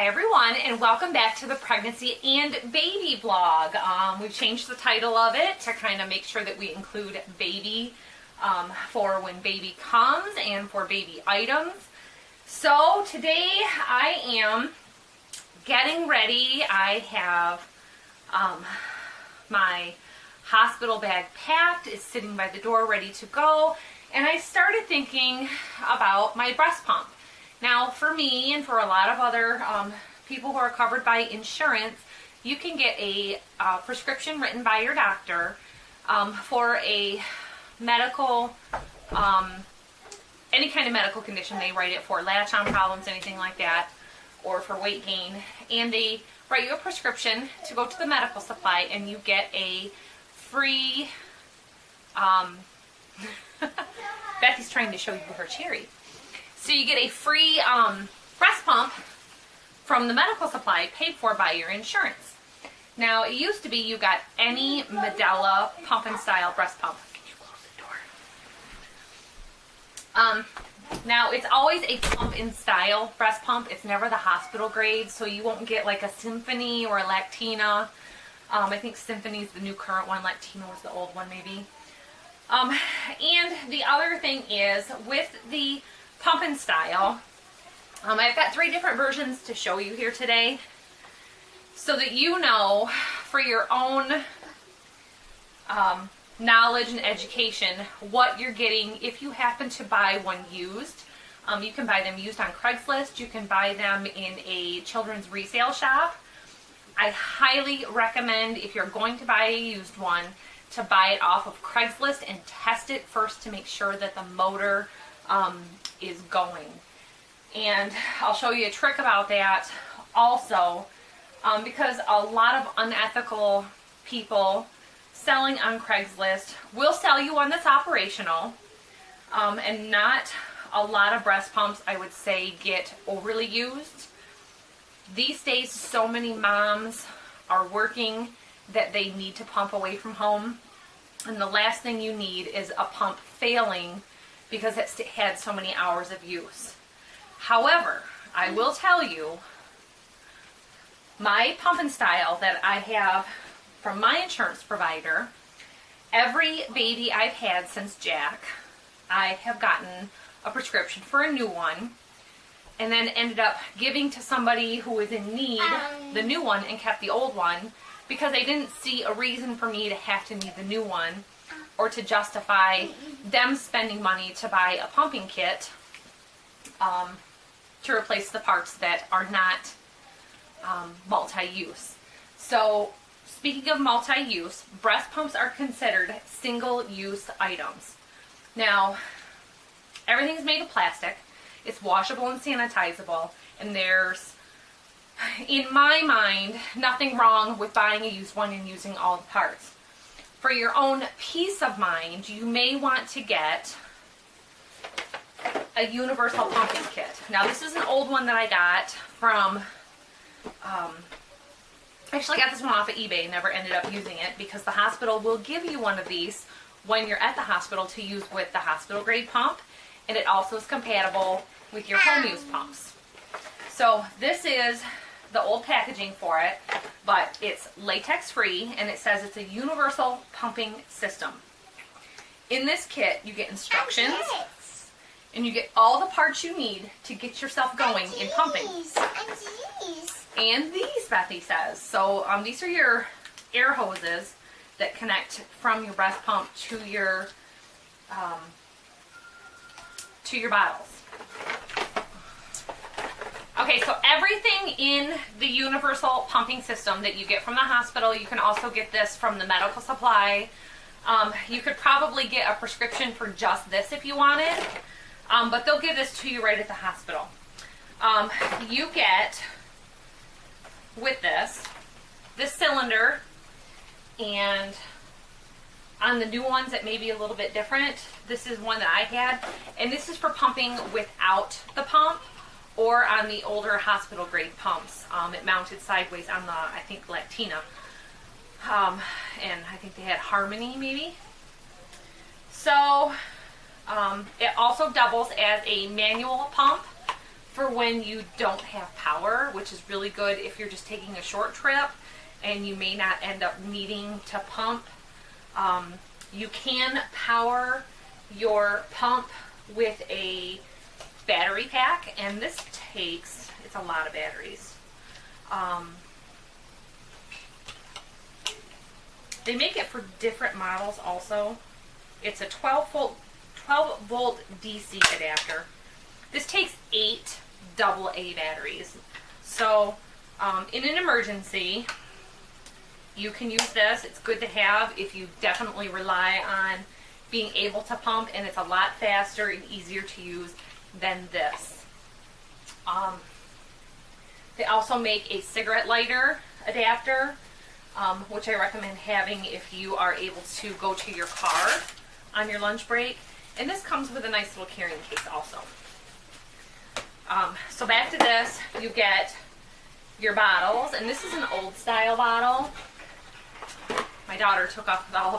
Hi everyone, and welcome back to the pregnancy and baby vlog. We've changed the title of it to kind of make sure that we include baby for when baby comes and for baby items. So today I am getting ready. I have my hospital bag packed, is sitting by the door ready to go, and I started thinking about my breast pump. Now, for me and for a lot of other people who are covered by insurance, you can get a prescription written by your doctor for a medical, any kind of medical condition. They write it for latch-on problems, anything like that, or for weight gain. And they write you a prescription to go to the medical supply, and you get a free, Bethy's trying to show you her cherry. So you get a free breast pump from the medical supply paid for by your insurance. Now, it used to be you got any Medela pump and style breast pump. Can you close the door? Now, it's always a pump and style breast pump. It's never the hospital grade, so you won't get like a Symphony or a Lactina. I think Symphony is the new current one. Lactina was the old one, maybe. And the other thing is, with the pump and style, I've got 3 different versions to show you here today, so that you know for your own knowledge and education what you're getting if you happen to buy one used. You can buy them used on Craigslist. You can buy them in a children's resale shop. I highly recommend, if you're going to buy a used one, to buy it off of Craigslist and test it first to make sure that the motor is going. And I'll show you a trick about that also, because a lot of unethical people selling on Craigslist will sell you one that's operational, and not a lot of breast pumps, I would say, get overly used. These days, so many moms are working that they need to pump away from home, and the last thing you need is a pump failing because it's had so many hours of use. However, I will tell you, my pump and style that I have from my insurance provider, every baby I've had since Jack, I have gotten a prescription for a new one, and then ended up giving to somebody who was in need the new one and kept the old one, because I didn't see a reason for me to have to need the new one, or to justify them spending money to buy a pumping kit to replace the parts that are not multi-use. So, speaking of multi-use, breast pumps are considered single-use items. Now, everything's made of plastic. It's washable and sanitizable, and there's, in my mind, nothing wrong with buying a used one and using all the parts. For your own peace of mind, you may want to get a universal pumping kit. Now, this is an old one that I got from, actually I got this one off of eBay, never ended up using it, because the hospital will give you one of these when you're at the hospital to use with the hospital grade pump, and it also is compatible with your home use pumps. So this is the old packaging for it, but it's latex free, and it says it's a universal pumping system. In this kit, you get instructions, and you get all the parts you need to get yourself going in pumping. And these, Bethy says. So these are your air hoses that connect from your breast pump to your bottles. Okay, so everything in the universal pumping system that you get from the hospital, you can also get this from the medical supply. You could probably get a prescription for just this if you wanted, but they'll give this to you right at the hospital. You get, with this cylinder, and on the new ones it may be a little bit different. This is one that I had, and this is for pumping without the pump, or on the older hospital grade pumps. It mounted sideways on the, I think, Lactina. And I think they had Harmony, maybe. So, it also doubles as a manual pump for when you don't have power, which is really good if you're just taking a short trip and you may not end up needing to pump. You can power your pump with a battery pack, and this takes, it's a lot of batteries. They make it for different models also. It's a 12 volt DC adapter. This takes 8 AA batteries. So in an emergency, you can use this. It's good to have if you definitely rely on being able to pump, and it's a lot faster and easier to use than this. They also make a cigarette lighter adapter, which I recommend having if you are able to go to your car on your lunch break. And this comes with a nice little carrying case also. So back to this, you get your bottles, and this is an old style bottle. My daughter took off all of